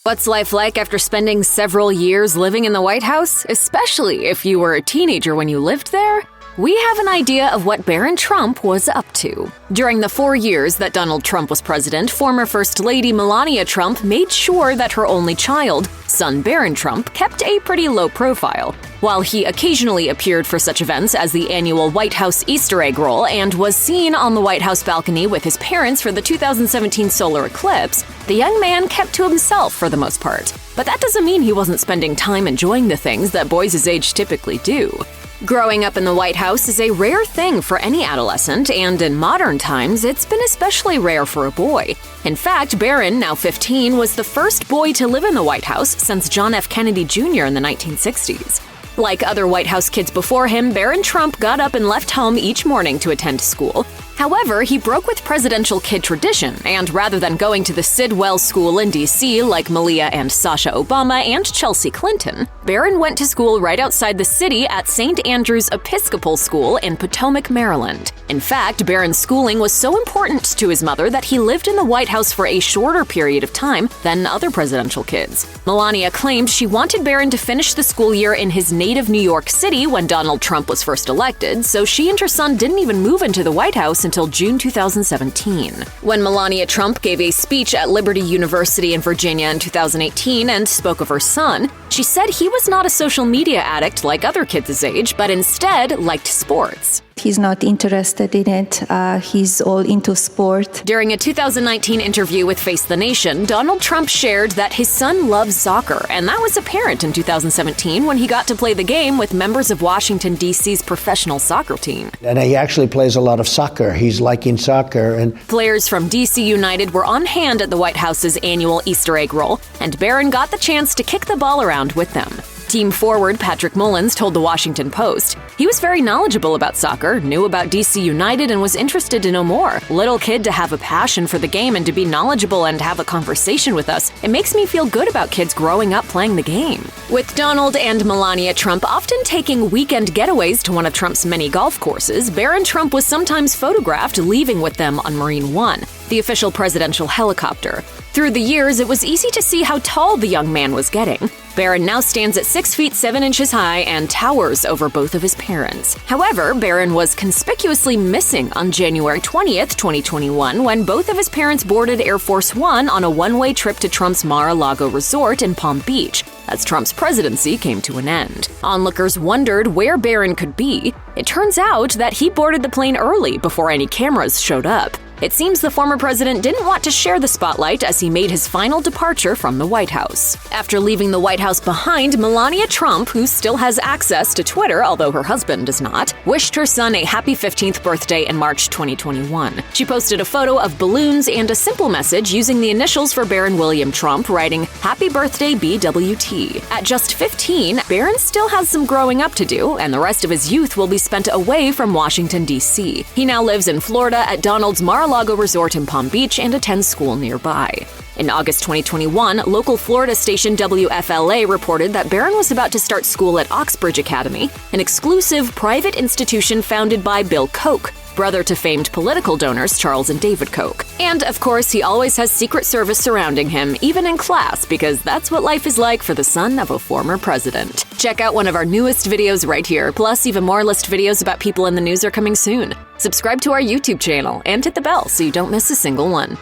What's life like after spending several years living in the White House, especially if you were a teenager when you lived there? We have an idea of what Barron Trump was up to. During the 4 years that Donald Trump was president, former First Lady Melania Trump made sure that her only child, son Barron Trump, kept a pretty low profile. While he occasionally appeared for such events as the annual White House Easter egg roll and was seen on the White House balcony with his parents for the 2017 solar eclipse, the young man kept to himself for the most part. But that doesn't mean he wasn't spending time enjoying the things that boys his age typically do. Growing up in the White House is a rare thing for any adolescent, and in modern times, it's been especially rare for a boy. In fact, Barron, now 15, was the first boy to live in the White House since John F. Kennedy Jr. in the 1960s. Like other White House kids before him, Barron Trump got up and left home each morning to attend school. However, he broke with presidential kid tradition, and rather than going to the Sid Wells School in D.C. like Malia and Sasha Obama and Chelsea Clinton, Barron went to school right outside the city at St. Andrew's Episcopal School in Potomac, Maryland. In fact, Barron's schooling was so important to his mother that he lived in the White House for a shorter period of time than other presidential kids. Melania claimed she wanted Barron to finish the school year in his native New York City when Donald Trump was first elected, so she and her son didn't even move into the White House until June 2017. When Melania Trump gave a speech at Liberty University in Virginia in 2018 and spoke of her son, she said he was not a social media addict like other kids his age, but instead liked sports. He's not interested in it. He's all into sport. During a 2019 interview with Face the Nation, Donald Trump shared that his son loves soccer, and that was apparent in 2017 when he got to play the game with members of Washington, D.C.'s professional soccer team. And he actually plays a lot of soccer. He's liking soccer. And players from D.C. United were on hand at the White House's annual Easter egg roll, and Barron got the chance to kick the ball around with them. Team forward Patrick Mullins told the Washington Post, "He was very knowledgeable about soccer, knew about DC United, and was interested to know more. Little kid to have a passion for the game and to be knowledgeable and have a conversation with us. It makes me feel good about kids growing up playing the game." With Donald and Melania Trump often taking weekend getaways to one of Trump's many golf courses, Barron Trump was sometimes photographed leaving with them on Marine One, the official presidential helicopter. Through the years, it was easy to see how tall the young man was getting. Barron now stands at 6 feet 7 inches high and towers over both of his parents. However, Barron was conspicuously missing on January 20th, 2021, when both of his parents boarded Air Force One on a one-way trip to Trump's Mar-a-Lago resort in Palm Beach, as Trump's presidency came to an end. Onlookers wondered where Barron could be. It turns out that he boarded the plane early before any cameras showed up. It seems the former president didn't want to share the spotlight as he made his final departure from the White House. After leaving the White House behind, Melania Trump, who still has access to Twitter, although her husband does not, wished her son a happy 15th birthday in March 2021. She posted a photo of balloons and a simple message using the initials for Barron William Trump, writing, "Happy birthday, BWT." At just 15, Barron still has some growing up to do, and the rest of his youth will be spent away from Washington, D.C. He now lives in Florida at Donald's Mar-a-Lago resort in Palm Beach and attends school nearby. In August 2021, local Florida station WFLA reported that Barron was about to start school at Oxbridge Academy, an exclusive private institution founded by Bill Koch, brother to famed political donors Charles and David Koch. And of course, he always has Secret Service surrounding him, even in class, because that's what life is like for the son of a former president. Check out one of our newest videos right here, plus even more list videos about people in the news are coming soon. Subscribe to our YouTube channel and hit the bell so you don't miss a single one.